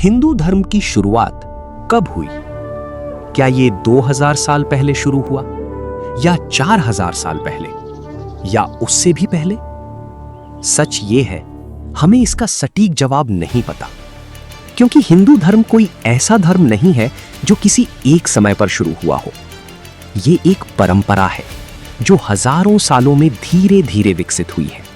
हिंदू धर्म की शुरुआत कब हुई? क्या ये 2000 साल पहले शुरू हुआ या 4000 साल पहले या उससे भी पहले? सच ये है, हमें इसका सटीक जवाब नहीं पता, क्योंकि हिंदू धर्म कोई ऐसा धर्म नहीं है जो किसी एक समय पर शुरू हुआ हो। ये एक परंपरा है जो हजारों सालों में धीरे धीरे विकसित हुई है।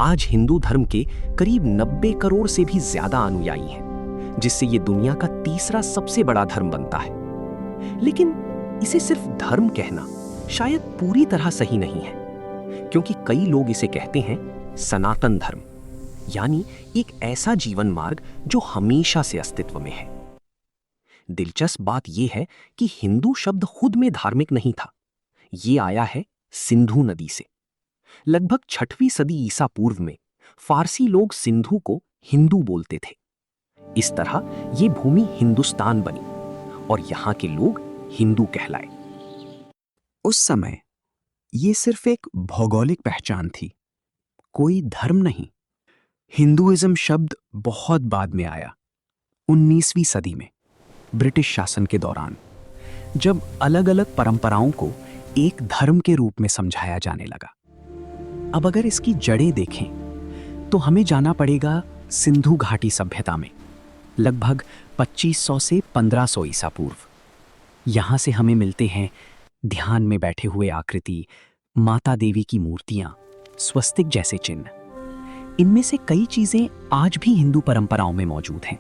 आज हिंदू धर्म के करीब 90 करोड़ से भी ज्यादा अनुयायी हैं, जिससे ये दुनिया का तीसरा सबसे बड़ा धर्म बनता है। लेकिन इसे सिर्फ धर्म कहना शायद पूरी तरह सही नहीं है, क्योंकि कई लोग इसे कहते हैं सनातन धर्म, यानी एक ऐसा जीवन मार्ग जो हमेशा से अस्तित्व में है। दिलचस्प बात यह है कि हिंदू शब्द खुद में धार्मिक नहीं था। ये आया है सिंधु नदी से। लगभग 6वीं सदी ईसा पूर्व में फारसी लोग सिंधु को हिंदू बोलते थे। इस तरह ये भूमि हिंदुस्तान बनी और यहां के लोग हिंदू कहलाए। उस समय ये सिर्फ एक भौगोलिक पहचान थी, कोई धर्म नहीं। हिंदुइज्म शब्द बहुत बाद में आया, 19वीं सदी में ब्रिटिश शासन के दौरान, जब अलग अलग परंपराओं को एक धर्म के रूप में समझाया जाने लगा। अब अगर इसकी जड़ें देखें तो हमें जाना पड़ेगा सिंधु घाटी सभ्यता में, लगभग 2500 से 1500 ईसा पूर्व। यहां से हमें मिलते हैं ध्यान में बैठे हुए आकृति, माता देवी की मूर्तियां, स्वस्तिक जैसे चिन्ह। इनमें से कई चीजें आज भी हिंदू परंपराओं में मौजूद हैं,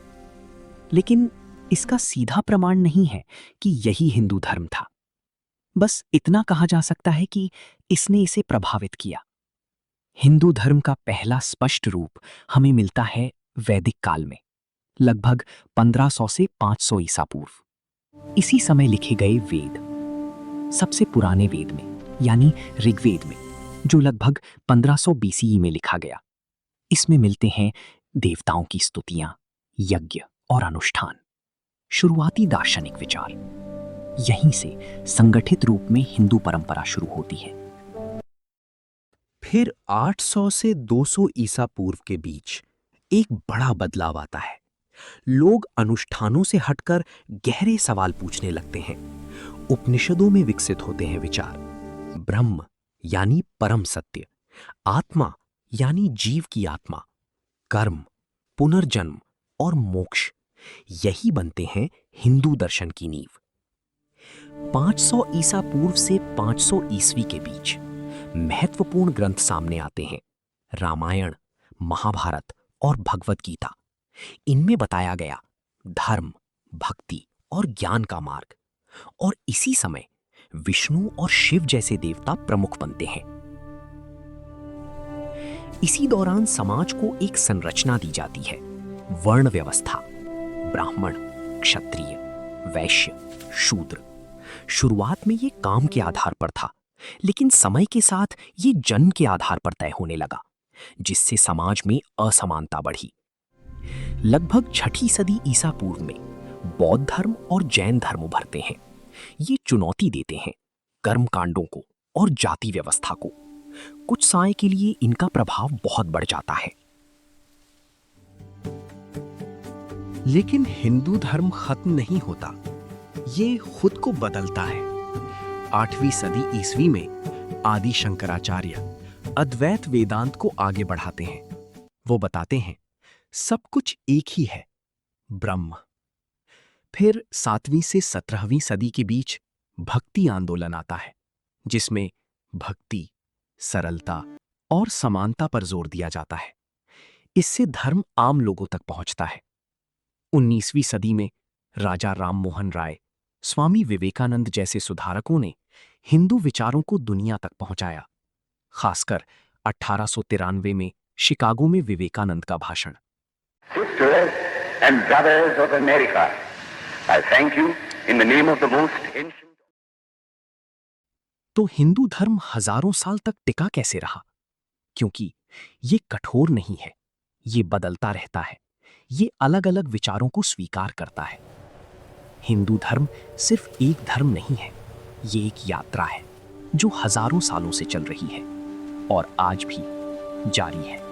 लेकिन इसका सीधा प्रमाण नहीं है कि यही हिंदू धर्म था। बस इतना कहा जा सकता है कि इसने इसे प्रभावित किया। हिंदू धर्म का पहला स्पष्ट रूप हमें मिलता है वैदिक काल में, लगभग 1500 से 500 ईसा पूर्व। इसी समय लिखे गए वेद, सबसे पुराने वेद में यानी ऋग्वेद में, जो लगभग 1500 बीसीई में लिखा गया। इसमें मिलते हैं देवताओं की स्तुतियां, यज्ञ और अनुष्ठान, शुरुआती दार्शनिक विचार। यहीं से संगठित रूप में हिंदू परंपरा शुरू होती है। फिर 800 से 200 ईसा पूर्व के बीच एक बड़ा बदलाव आता है। लोग अनुष्ठानों से हटकर गहरे सवाल पूछने लगते हैं। उपनिषदों में विकसित होते हैं विचार, ब्रह्म यानी परम सत्य, आत्मा यानी जीव की आत्मा, कर्म, पुनर्जन्म और मोक्ष। यही बनते हैं हिंदू दर्शन की नींव। 500 ईसा पूर्व से 500 ईस्वी के बीच महत्वपूर्ण ग्रंथ सामने आते हैं, रामायण, महाभारत और भगवत गीता। इनमें बताया गया धर्म, भक्ति और ज्ञान का मार्ग। और इसी समय विष्णु और शिव जैसे देवता प्रमुख बनते हैं। इसी दौरान समाज को एक संरचना दी जाती है, वर्ण व्यवस्था, ब्राह्मण, क्षत्रिय, वैश्य, शूद्र। शुरुआत में ये काम के आधार पर था, लेकिन समय के साथ ये जन्म के आधार पर तय होने लगा, जिससे समाज में असमानता बढ़ी। लगभग 6ठी सदी ईसा पूर्व में बौद्ध धर्म और जैन धर्म उभरते हैं। ये चुनौती देते हैं कर्म कांडों को और जाति व्यवस्था को। कुछ समय के लिए इनका प्रभाव बहुत बढ़ जाता है। लेकिन हिंदू धर्म खत्म नहीं होता, ये खुद को बदलता है। 8वीं सदी ईस्वी में आदि शंकराचार्य अद्वैत वेदांत को आगे बढ़ाते हैं। वो बताते हैं सब कुछ एक ही है, ब्रह्म। फिर 7वीं से 17वीं सदी के बीच भक्ति आंदोलन आता है, जिसमें भक्ति, सरलता और समानता पर जोर दिया जाता है। इससे धर्म आम लोगों तक पहुंचता है। 19वीं सदी में राजा राम मोहन राय, स्वामी विवेकानंद जैसे सुधारकों ने हिंदू विचारों को दुनिया तक पहुंचाया। खासकर 1893 में शिकागो में विवेकानंद का भाषण। Sisters and brothers of America, I thank you in the name of the most ancient. तो हिंदू धर्म हजारों साल तक टिका कैसे रहा? क्योंकि ये कठोर नहीं है, ये बदलता रहता है, ये अलग अलग विचारों को स्वीकार करता है। हिंदू धर्म सिर्फ एक धर्म नहीं है, ये एक यात्रा है जो हजारों सालों से चल रही है और आज भी जारी है।